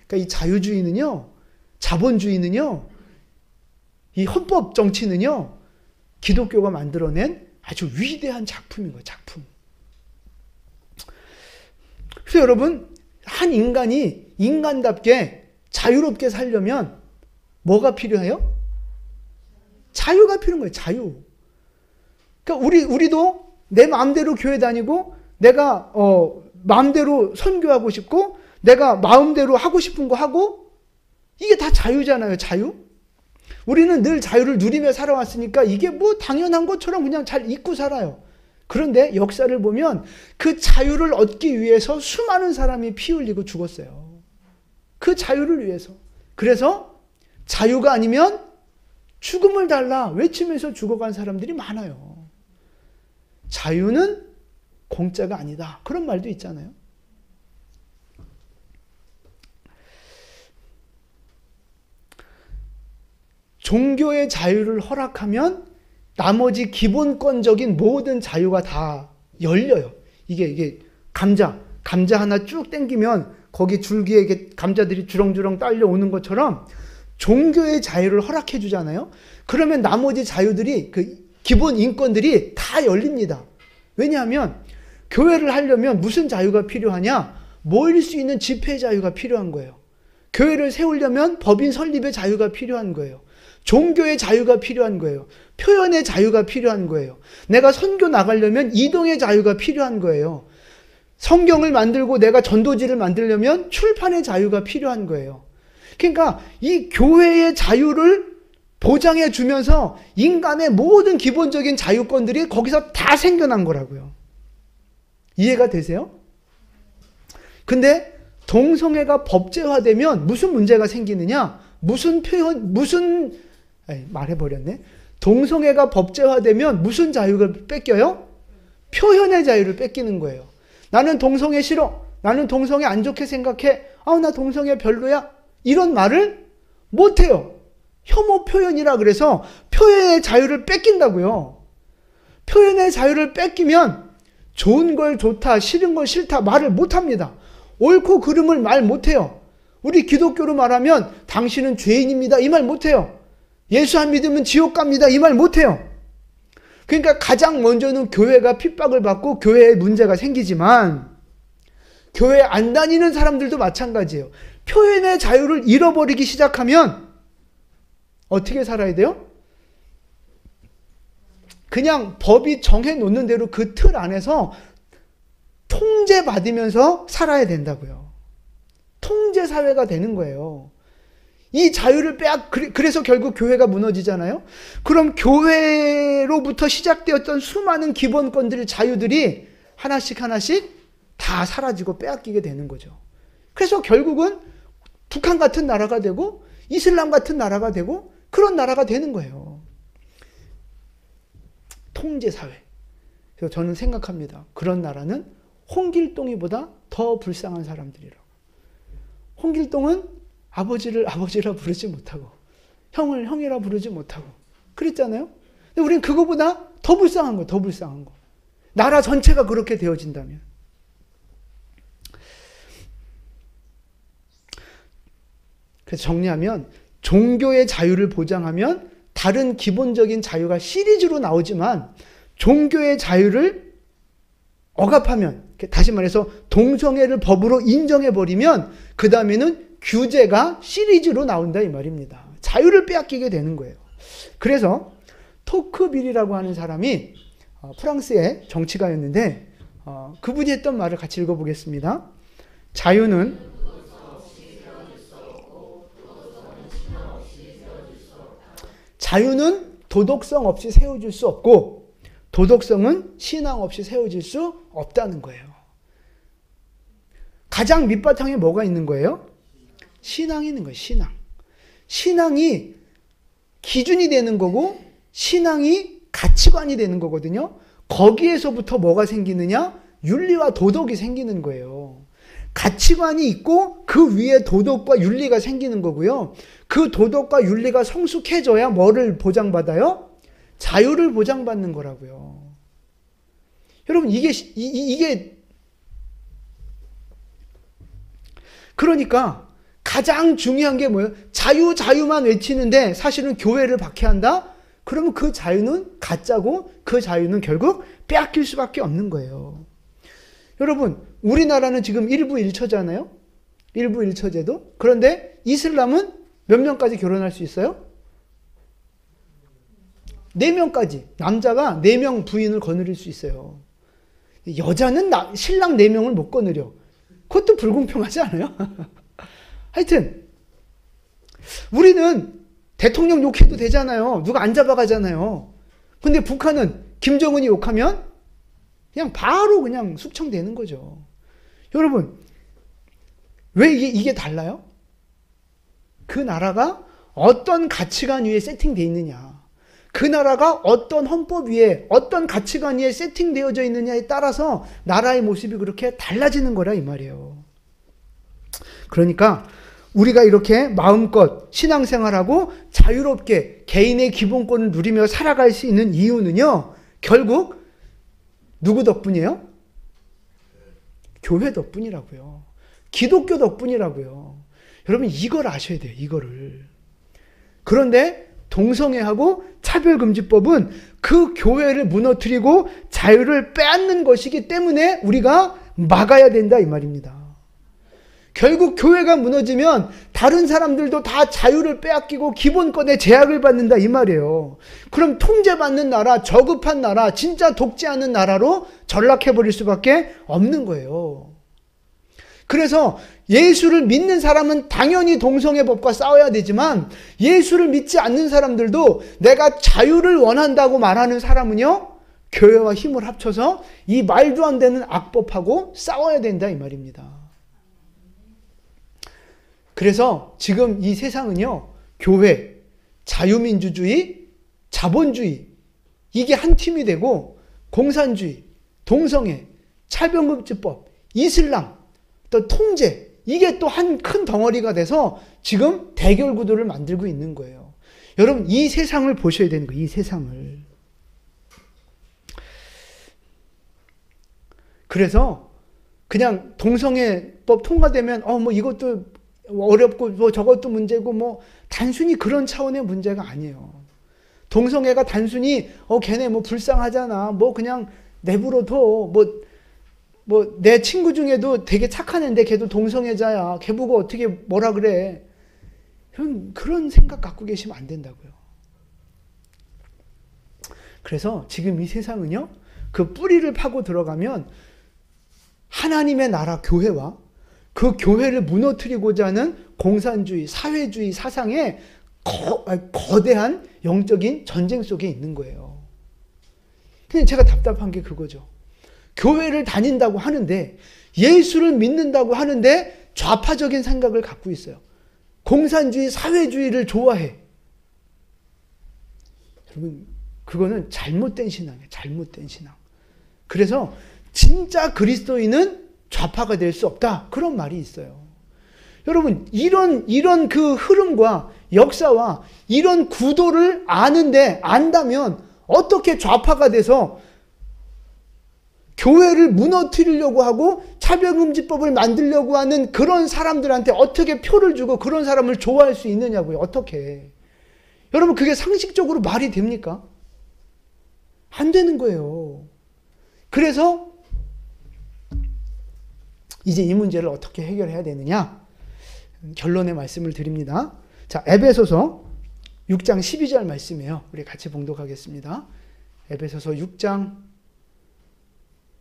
그러니까 이 자유주의는요, 자본주의는요, 이 헌법 정치는요, 기독교가 만들어낸 아주 위대한 작품인 거예요. 작품. 그래서 여러분, 한 인간이 인간답게 자유롭게 살려면 뭐가 필요해요? 자유가 필요한 거예요. 자유. 그러니까 우리도 내 마음대로 교회 다니고, 내가 마음대로 선교하고 싶고, 내가 마음대로 하고 싶은 거 하고, 이게 다 자유잖아요. 자유. 우리는 늘 자유를 누리며 살아왔으니까 이게 뭐 당연한 것처럼 그냥 잘 잊고 살아요. 그런데 역사를 보면 그 자유를 얻기 위해서 수많은 사람이 피 흘리고 죽었어요. 그 자유를 위해서. 그래서 자유가 아니면 죽음을 달라 외치면서 죽어간 사람들이 많아요. 자유는 공짜가 아니다. 그런 말도 있잖아요. 종교의 자유를 허락하면 나머지 기본권적인 모든 자유가 다 열려요. 이게 감자 하나 쭉 당기면 거기 줄기에 이렇게 감자들이 주렁주렁 딸려오는 것처럼 종교의 자유를 허락해 주잖아요. 그러면 나머지 자유들이, 그 기본 인권들이 다 열립니다. 왜냐하면 교회를 하려면 무슨 자유가 필요하냐? 모일 수 있는 집회 자유가 필요한 거예요. 교회를 세우려면 법인 설립의 자유가 필요한 거예요. 종교의 자유가 필요한 거예요. 표현의 자유가 필요한 거예요. 내가 선교 나가려면 이동의 자유가 필요한 거예요. 성경을 만들고 내가 전도지를 만들려면 출판의 자유가 필요한 거예요. 그러니까 이 교회의 자유를 보장해 주면서 인간의 모든 기본적인 자유권들이 거기서 다 생겨난 거라고요. 이해가 되세요? 근데 동성애가 법제화되면 무슨 문제가 생기느냐? 말해버렸네. 동성애가 법제화되면 무슨 자유를 뺏겨요? 표현의 자유를 뺏기는 거예요. 나는 동성애 싫어. 나는 동성애 안 좋게 생각해. 나 동성애 별로야. 이런 말을 못해요. 혐오 표현이라 그래서 표현의 자유를 뺏긴다고요. 표현의 자유를 뺏기면 좋은 걸 좋다, 싫은 걸 싫다 말을 못합니다. 옳고 그름을 말 못해요. 우리 기독교로 말하면 당신은 죄인입니다. 이 말 못해요. 예수 안 믿으면 지옥 갑니다. 이 말 못해요. 그러니까 가장 먼저는 교회가 핍박을 받고 교회에 문제가 생기지만 교회 안 다니는 사람들도 마찬가지예요. 표현의 자유를 잃어버리기 시작하면 어떻게 살아야 돼요? 그냥 법이 정해놓는 대로 그 틀 안에서 통제받으면서 살아야 된다고요. 통제사회가 되는 거예요. 이 자유를 그래서 결국 교회가 무너지잖아요. 그럼 교회로부터 시작되었던 수많은 기본권들, 자유들이 하나씩 다 사라지고 빼앗기게 되는 거죠. 그래서 결국은 북한 같은 나라가 되고 이슬람 같은 나라가 되고 그런 나라가 되는 거예요. 통제사회. 그래서 저는 생각합니다. 그런 나라는 홍길동이보다 더 불쌍한 사람들이라고. 홍길동은 아버지를 아버지라 부르지 못하고 형을 형이라 부르지 못하고 그랬잖아요. 근데 우리는 그거보다 더 불쌍한 거, 더 불쌍한 거. 나라 전체가 그렇게 되어진다면. 그래서 정리하면 종교의 자유를 보장하면 다른 기본적인 자유가 시리즈로 나오지만 종교의 자유를 억압하면, 다시 말해서 동성애를 법으로 인정해버리면 그 다음에는 규제가 시리즈로 나온다 이 말입니다. 자유를 빼앗기게 되는 거예요. 그래서 토크빌이라고 하는 사람이 프랑스의 정치가였는데 그분이 했던 말을 같이 읽어보겠습니다. 자유는 도덕성 없이 세워질 수 없고 도덕성은 신앙 없이 세워질 수 없다는 거예요. 가장 밑바탕에 뭐가 있는 거예요? 신앙이 있는 거예요. 신앙. 신앙이 기준이 되는 거고 신앙이 가치관이 되는 거거든요. 거기에서부터 뭐가 생기느냐? 윤리와 도덕이 생기는 거예요. 가치관이 있고 그 위에 도덕과 윤리가 생기는 거고요. 그 도덕과 윤리가 성숙해져야 뭐를 보장받아요? 자유를 보장받는 거라고요. 여러분 이게 그러니까 가장 중요한 게 뭐예요? 자유만 외치는데 사실은 교회를 박해한다? 그러면 그 자유는 가짜고 그 자유는 결국 빼앗길 수밖에 없는 거예요. 여러분 우리나라는 지금 일부 일처잖아요. 일부 일처제도. 그런데 이슬람은 몇 명까지 결혼할 수 있어요? 4명까지. 남자가 4명 부인을 거느릴 수 있어요. 여자는 신랑 4명을 못 거느려. 그것도 불공평하지 않아요? 하여튼 우리는 대통령 욕해도 되잖아요. 누가 안 잡아가잖아요. 근데 북한은 김정은이 욕하면 그냥 바로 그냥 숙청되는 거죠. 여러분 왜 이게 달라요? 그 나라가 어떤 가치관 위에 세팅되어 있느냐, 그 나라가 어떤 헌법 위에 어떤 가치관 위에 세팅되어져 있느냐에 따라서 나라의 모습이 그렇게 달라지는 거라 이 말이에요. 그러니까 우리가 이렇게 마음껏 신앙생활하고 자유롭게 개인의 기본권을 누리며 살아갈 수 있는 이유는요, 결국 누구 덕분이에요? 교회 덕분이라고요. 기독교 덕분이라고요. 여러분 이걸 아셔야 돼요. 이거를. 그런데 동성애하고 차별금지법은 그 교회를 무너뜨리고 자유를 빼앗는 것이기 때문에 우리가 막아야 된다 이 말입니다. 결국 교회가 무너지면 다른 사람들도 다 자유를 빼앗기고 기본권에 제약을 받는다 이 말이에요. 그럼 통제받는 나라, 저급한 나라, 진짜 독재하는 나라로 전락해버릴 수밖에 없는 거예요. 그래서 예수를 믿는 사람은 당연히 동성애법과 싸워야 되지만 예수를 믿지 않는 사람들도 내가 자유를 원한다고 말하는 사람은요, 교회와 힘을 합쳐서 이 말도 안 되는 악법하고 싸워야 된다 이 말입니다. 그래서 지금 이 세상은요, 교회, 자유민주주의, 자본주의, 이게 한 팀이 되고 공산주의, 동성애, 차별금지법, 이슬람, 또 통제, 이게 또 한 큰 덩어리가 돼서 지금 대결 구도를 만들고 있는 거예요. 여러분 이 세상을 보셔야 되는 거예요. 이 세상을. 그래서 그냥 동성애법 통과되면 뭐 이것도 어렵고 뭐 저것도 문제고 뭐 단순히 그런 차원의 문제가 아니에요. 동성애가 단순히 걔네 뭐 불쌍하잖아, 뭐 그냥 내버려둬, 뭐 내 친구 중에도 되게 착한 애인데 걔도 동성애자야, 걔 보고 어떻게 뭐라 그래, 그런 생각 갖고 계시면 안 된다고요. 그래서 지금 이 세상은요, 그 뿌리를 파고 들어가면 하나님의 나라 교회와 그 교회를 무너뜨리고자 하는 공산주의, 사회주의 사상의 거대한 영적인 전쟁 속에 있는 거예요. 근데 제가 답답한 게 그거죠. 교회를 다닌다고 하는데, 예수를 믿는다고 하는데 좌파적인 생각을 갖고 있어요. 공산주의, 사회주의를 좋아해. 여러분, 그거는 잘못된 신앙이에요. 잘못된 신앙. 그래서 진짜 그리스도인은 좌파가 될 수 없다, 그런 말이 있어요. 여러분 이런 그 흐름과 역사와 이런 구도를 안다면 어떻게 좌파가 돼서 교회를 무너뜨리려고 하고 차별금지법을 만들려고 하는 그런 사람들한테 어떻게 표를 주고 그런 사람을 좋아할 수 있느냐고요. 어떻게. 여러분 그게 상식적으로 말이 됩니까? 안 되는 거예요. 그래서 이제 이 문제를 어떻게 해결해야 되느냐? 결론의 말씀을 드립니다. 자, 에베소서 6장 12절 말씀이에요. 우리 같이 봉독하겠습니다. 에베소서 6장,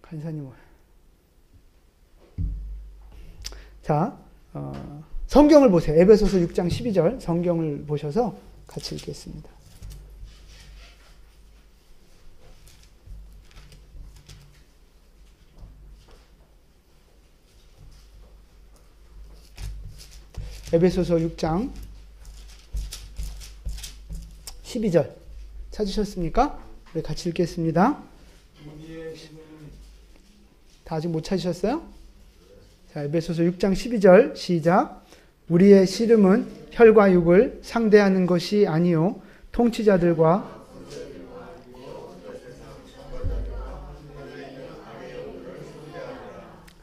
간사님. 자, 성경을 보세요. 에베소서 6장 12절 성경을 보셔서 같이 읽겠습니다. 에베소서 6장 12절 찾으셨습니까? 우리 같이 읽겠습니다. 다 아직 못 찾으셨어요? 자, 에베소서 6장 12절 시작. 우리의 씨름은 혈과 육을 상대하는 것이 아니요 통치자들과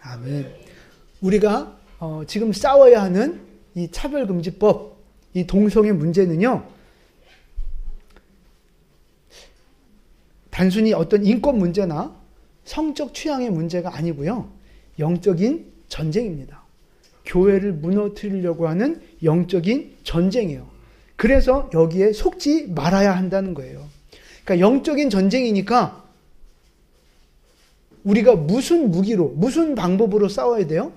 아멘. 우리가 지금 싸워야 하는 이 차별금지법, 이 동성애 문제는요, 단순히 어떤 인권 문제나 성적 취향의 문제가 아니고요, 영적인 전쟁입니다. 교회를 무너뜨리려고 하는 영적인 전쟁이에요. 그래서 여기에 속지 말아야 한다는 거예요. 그러니까 영적인 전쟁이니까 우리가 무슨 무기로, 무슨 방법으로 싸워야 돼요?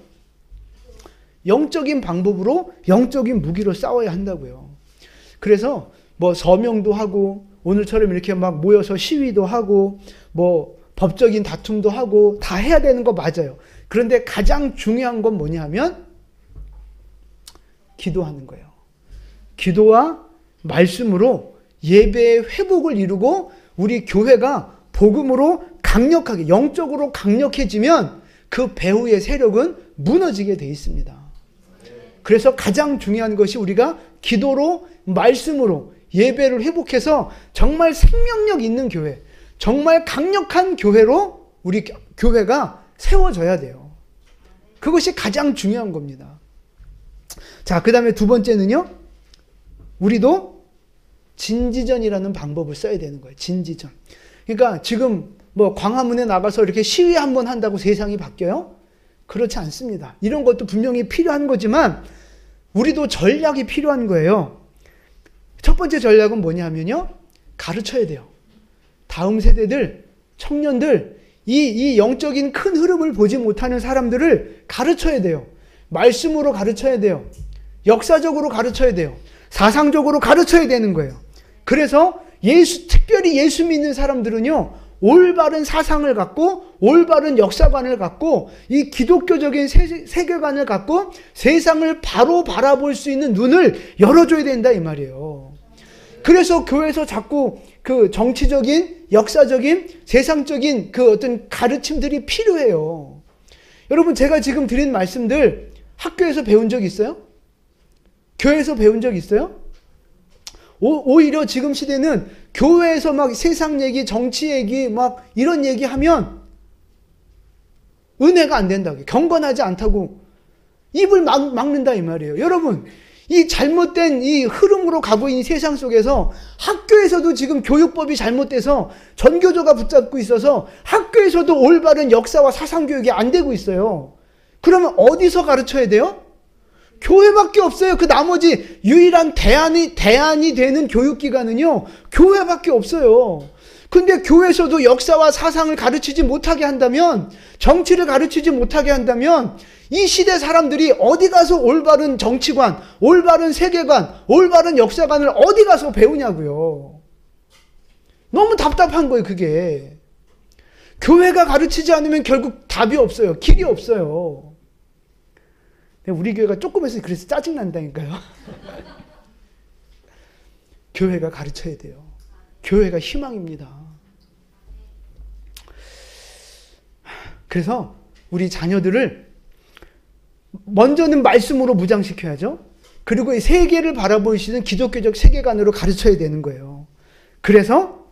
영적인 방법으로, 영적인 무기로 싸워야 한다고요. 그래서 뭐 서명도 하고, 오늘처럼 이렇게 막 모여서 시위도 하고, 뭐 법적인 다툼도 하고 다 해야 되는 거 맞아요. 그런데 가장 중요한 건 뭐냐 하면 기도하는 거예요. 기도와 말씀으로 예배의 회복을 이루고 우리 교회가 복음으로 강력하게, 영적으로 강력해지면 그 배후의 세력은 무너지게 돼 있습니다. 그래서 가장 중요한 것이 우리가 기도로, 말씀으로 예배를 회복해서 정말 생명력 있는 교회, 정말 강력한 교회로 우리 교회가 세워져야 돼요. 그것이 가장 중요한 겁니다. 자, 그 다음에 두 번째는요, 우리도 진지전이라는 방법을 써야 되는 거예요. 진지전. 그러니까 지금 뭐 광화문에 나가서 이렇게 시위 한번 한다고 세상이 바뀌어요? 그렇지 않습니다. 이런 것도 분명히 필요한 거지만 우리도 전략이 필요한 거예요. 첫 번째 전략은 뭐냐면요, 가르쳐야 돼요. 다음 세대들, 청년들, 이 영적인 큰 흐름을 보지 못하는 사람들을 가르쳐야 돼요. 말씀으로 가르쳐야 돼요. 역사적으로 가르쳐야 돼요. 사상적으로 가르쳐야 되는 거예요. 그래서 특별히 예수 믿는 사람들은요, 올바른 사상을 갖고 올바른 역사관을 갖고 이 기독교적인 세계관을 갖고 세상을 바로 바라볼 수 있는 눈을 열어줘야 된다 이 말이에요. 그래서 교회에서 자꾸 그 정치적인, 역사적인, 세상적인 그 어떤 가르침들이 필요해요. 여러분, 제가 지금 드린 말씀들 학교에서 배운 적 있어요? 교회에서 배운 적 있어요? 오히려 지금 시대는 교회에서 막 세상 얘기, 정치 얘기, 막 이런 얘기 하면 은혜가 안 된다고, 경건하지 않다고 입을 막는다 이 말이에요. 여러분, 이 잘못된 이 흐름으로 가고 있는 세상 속에서 학교에서도 지금 교육법이 잘못돼서 전교조가 붙잡고 있어서 학교에서도 올바른 역사와 사상 교육이 안 되고 있어요. 그러면 어디서 가르쳐야 돼요? 교회밖에 없어요. 그 나머지 유일한 대안이 되는 교육기관은요, 교회밖에 없어요. 근데 교회에서도 역사와 사상을 가르치지 못하게 한다면, 정치를 가르치지 못하게 한다면, 이 시대 사람들이 어디 가서 올바른 정치관, 올바른 세계관, 올바른 역사관을 어디 가서 배우냐고요. 너무 답답한 거예요, 그게. 교회가 가르치지 않으면 결국 답이 없어요. 길이 없어요. 우리 교회가 조금 해서 그래서 짜증난다니까요. 교회가 가르쳐야 돼요. 교회가 희망입니다. 그래서 우리 자녀들을 먼저는 말씀으로 무장시켜야죠. 그리고 이 세계를 바라보시는 기독교적 세계관으로 가르쳐야 되는 거예요. 그래서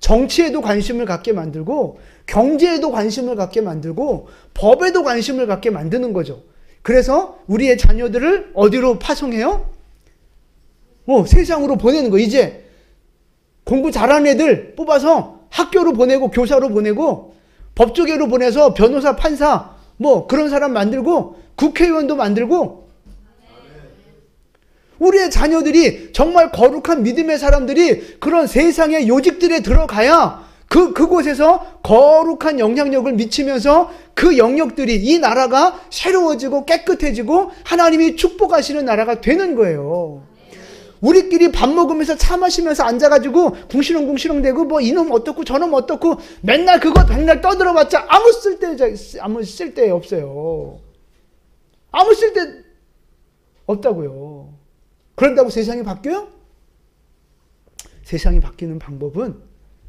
정치에도 관심을 갖게 만들고 경제에도 관심을 갖게 만들고 법에도 관심을 갖게 만드는 거죠. 그래서 우리의 자녀들을 어디로 파송해요? 세상으로 보내는 거. 이제 공부 잘하는 애들 뽑아서 학교로 보내고 교사로 보내고 법조계로 보내서 변호사, 판사 그런 사람 만들고 국회의원도 만들고, 우리의 자녀들이 정말 거룩한 믿음의 사람들이 그런 세상의 요직들에 들어가야 그곳에서 거룩한 영향력을 미치면서 그 영역들이, 이 나라가 새로워지고 깨끗해지고 하나님이 축복하시는 나라가 되는 거예요. 우리끼리 밥 먹으면서 차 마시면서 앉아가지고 궁시렁궁시렁 대고 이놈 어떻고 저놈 어떻고 맨날 그거 백날 떠들어봤자 아무 쓸데 없어요. 아무 쓸데 없다고요. 그런다고 세상이 바뀌어요? 세상이 바뀌는 방법은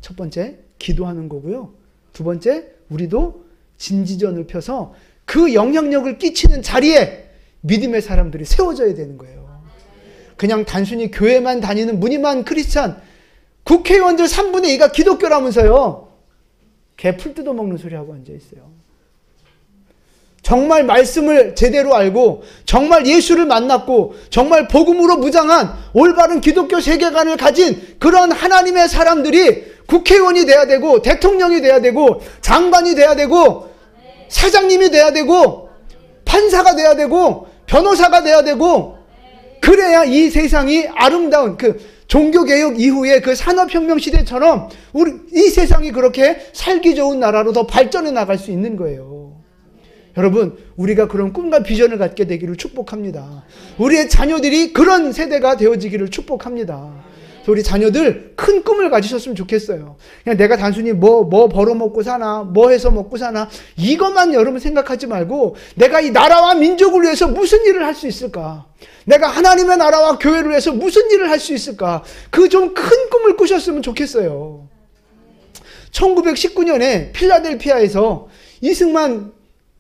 첫 번째, 기도하는 거고요. 두 번째, 우리도 진지전을 펴서 그 영향력을 끼치는 자리에 믿음의 사람들이 세워져야 되는 거예요. 그냥 단순히 교회만 다니는 무늬만 크리스찬, 국회의원들 3분의 2가 기독교라면서요. 개 풀 뜯어먹는 소리하고 앉아있어요. 정말 말씀을 제대로 알고 정말 예수를 만났고 정말 복음으로 무장한 올바른 기독교 세계관을 가진 그런 하나님의 사람들이 국회의원이 돼야 되고 대통령이 돼야 되고 장관이 돼야 되고 사장님이 돼야 되고 판사가 돼야 되고 변호사가 돼야 되고, 그래야 이 세상이 아름다운 그 종교개혁 이후의 그 산업혁명 시대처럼 이 세상이 그렇게 살기 좋은 나라로 더 발전해 나갈 수 있는 거예요. 여러분, 우리가 그런 꿈과 비전을 갖게 되기를 축복합니다. 우리의 자녀들이 그런 세대가 되어지기를 축복합니다. 그래서 우리 자녀들 큰 꿈을 가지셨으면 좋겠어요. 그냥 내가 단순히 뭐 벌어먹고 사나, 뭐 해서 먹고 사나, 이것만 여러분 생각하지 말고 내가 이 나라와 민족을 위해서 무슨 일을 할 수 있을까? 내가 하나님의 나라와 교회를 위해서 무슨 일을 할 수 있을까? 그 좀 큰 꿈을 꾸셨으면 좋겠어요. 1919년에 필라델피아에서 이승만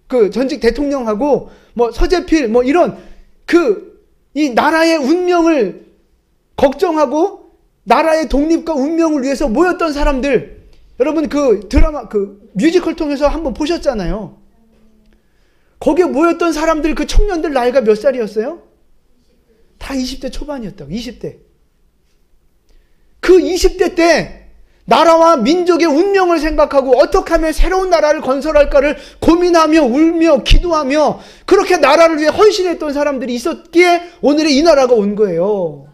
그 전직 대통령하고 서재필 이런 이 나라의 운명을 걱정하고 나라의 독립과 운명을 위해서 모였던 사람들, 여러분 그 드라마, 그 뮤지컬 통해서 한번 보셨잖아요. 거기에 모였던 사람들, 그 청년들 나이가 몇 살이었어요? 다 20대 초반이었다고. 20대. 그 20대 때 나라와 민족의 운명을 생각하고 어떻게 하면 새로운 나라를 건설할까를 고민하며 울며 기도하며 그렇게 나라를 위해 헌신했던 사람들이 있었기에 오늘의 이 나라가 온 거예요.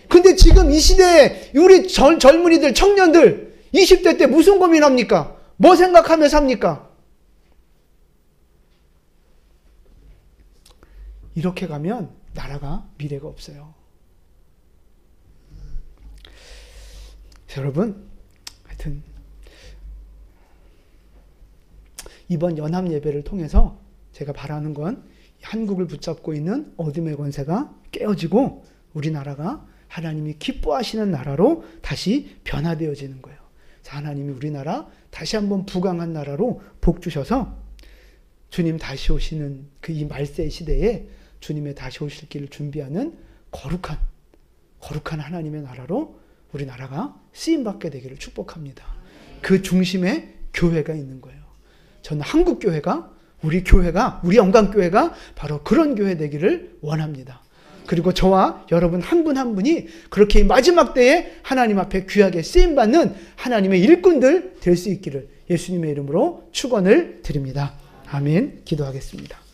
근데 지금 이 시대에 우리 젊은이들, 청년들 20대 때 무슨 고민합니까? 뭐 생각하며 삽니까? 이렇게 가면 나라가 미래가 없어요. 여러분, 하여튼 이번 연합 예배를 통해서 제가 바라는 건 한국을 붙잡고 있는 어둠의 권세가 깨어지고 우리나라가 하나님이 기뻐하시는 나라로 다시 변화되어지는 거예요. 하나님이 우리나라 다시 한번 부강한 나라로 복 주셔서 주님 다시 오시는 그 이 말세 시대에 주님의 다시 오실 길을 준비하는 거룩한 하나님의 나라로 우리나라가 쓰임받게 되기를 축복합니다. 그 중심에 교회가 있는 거예요. 저는 한국교회가, 우리 교회가, 우리 영광교회가 바로 그런 교회 되기를 원합니다. 그리고 저와 여러분 한 분 한 분이 그렇게 마지막 때에 하나님 앞에 귀하게 쓰임받는 하나님의 일꾼들 될 수 있기를 예수님의 이름으로 축원을 드립니다. 아멘. 기도하겠습니다.